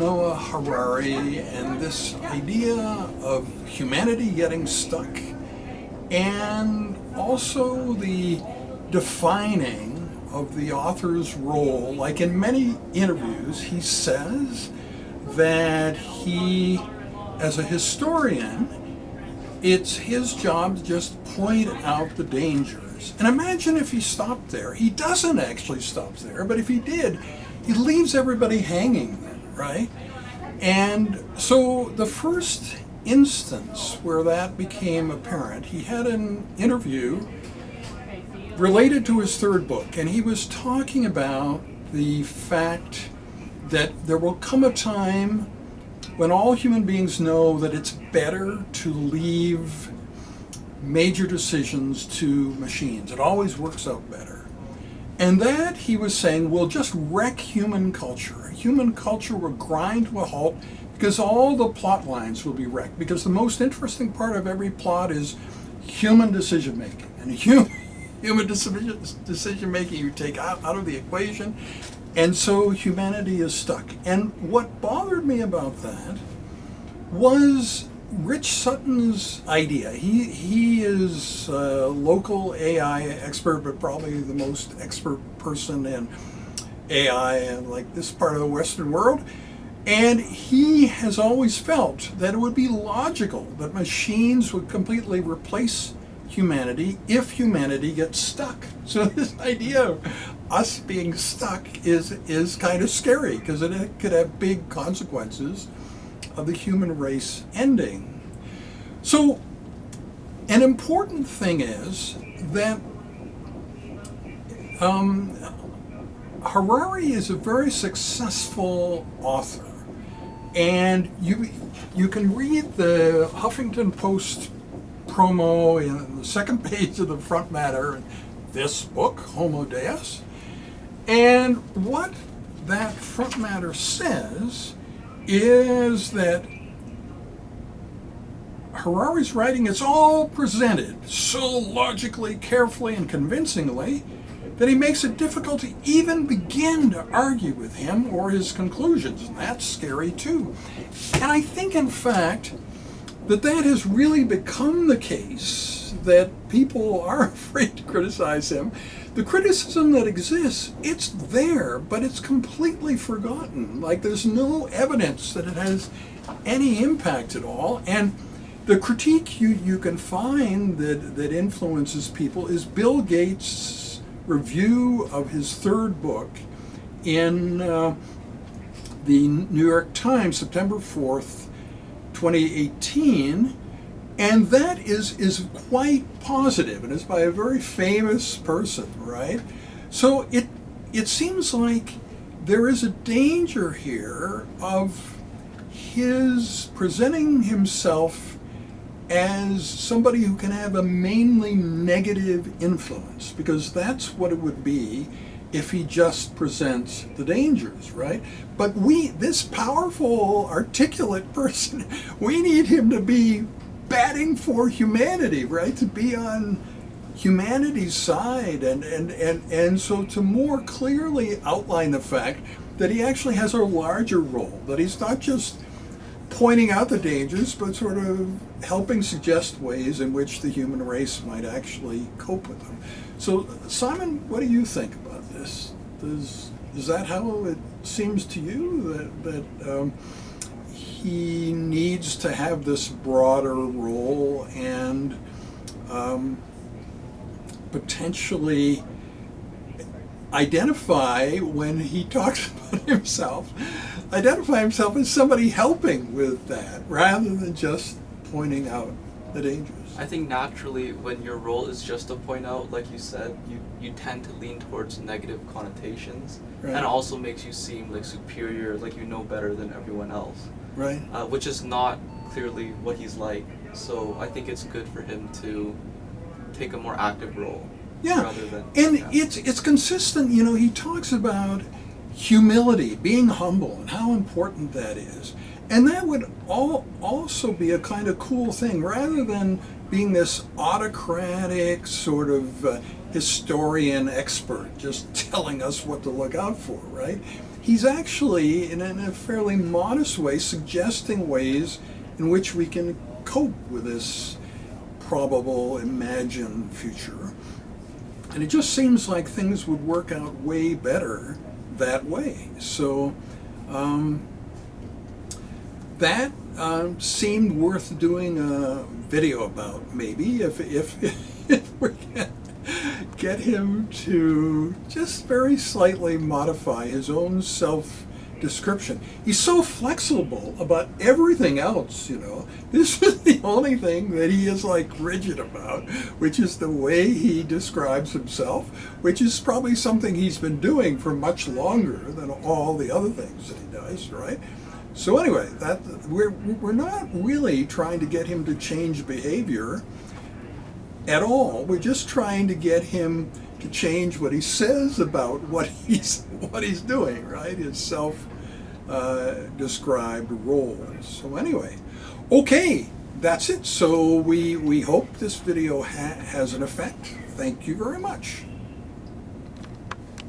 Noah Harari and this idea of humanity getting stuck, and also the defining of the author's role. Like in many interviews, he says that he, as a historian, it's his job to just point out the dangers. And imagine if he stopped there. He doesn't actually stop there, but if he did, he leaves everybody hanging then, right? And so the first instance where that became apparent, he had an interview related to his third book, and he was talking about the fact that there will come a time when all human beings know that it's better to leave major decisions to machines. It always works out better. And that, he was saying, will just wreck human culture. Human culture will grind to a halt because all the plot lines will be wrecked. Because the most interesting part of every plot is human decision making. And human decision making you take out of the equation. And so humanity is stuck. And what bothered me about that was Rich Sutton's idea. He is a local AI expert, but probably the most expert person in AI in like this part of the Western world. And he has always felt that it would be logical that machines would completely replace humanity if humanity gets stuck. So this idea of us being stuck is kind of scary because it could have big consequences of the human race ending. So an important thing is that Harari is a very successful author, and you can read the Huffington Post promo in the second page of the front matter, this book, Homo Deus. And what that front matter says is that Harari's writing is all presented so logically, carefully, and convincingly that he makes it difficult to even begin to argue with him or his conclusions. And that's scary too. And I think, in fact, that has really become the case, that people are afraid to criticize him. The criticism that exists, it's there, but it's completely forgotten. Like there's no evidence that it has any impact at all. And the critique you can find that influences people is Bill Gates' review of his third book in the New York Times, September 4th, 2018, and that is quite positive, and it's by a very famous person, right? So it seems like there is a danger here of his presenting himself as somebody who can have a mainly negative influence, because that's what it would be if he just presents the dangers, right? But this powerful, articulate person, we need him to be batting for humanity, right? To be on humanity's side, and so to more clearly outline the fact that he actually has a larger role, that he's not just pointing out the dangers, but sort of helping suggest ways in which the human race might actually cope with them. So, Simon, what do you think about this? Is that how it seems to you, that he needs to have this broader role and potentially identify, when he talks about himself, identify himself as somebody helping with that rather than just pointing out the dangers? I think naturally when your role is just to point out, like you said, you tend to lean towards negative connotations, right. And it also makes you seem like superior, like you know better than everyone else, right? Which is not clearly what he's like. So I think it's good for him to take a more active role. Yeah, rather than, and yeah. It's consistent. You know, he talks about humility, being humble, and how important that is. And that would also be a kind of cool thing, rather than being this autocratic sort of historian expert just telling us what to look out for, right? he's actually, in a fairly modest way, suggesting ways in which we can cope with this probable imagined future. And it just seems like things would work out way better that way. So that seemed worth doing a video about, maybe, if we can get him to just very slightly modify his own self-description. He's so flexible about everything else, you know. This is the only thing that he is like rigid about, which is the way he describes himself, which is probably something he's been doing for much longer than all the other things that he does, right? So anyway, that we're not really trying to get him to change behavior at all. We're just trying to get him to change what he says about what he's doing, right? His self-described roles. So anyway, okay, that's it. So we hope this video has an effect. Thank you very much.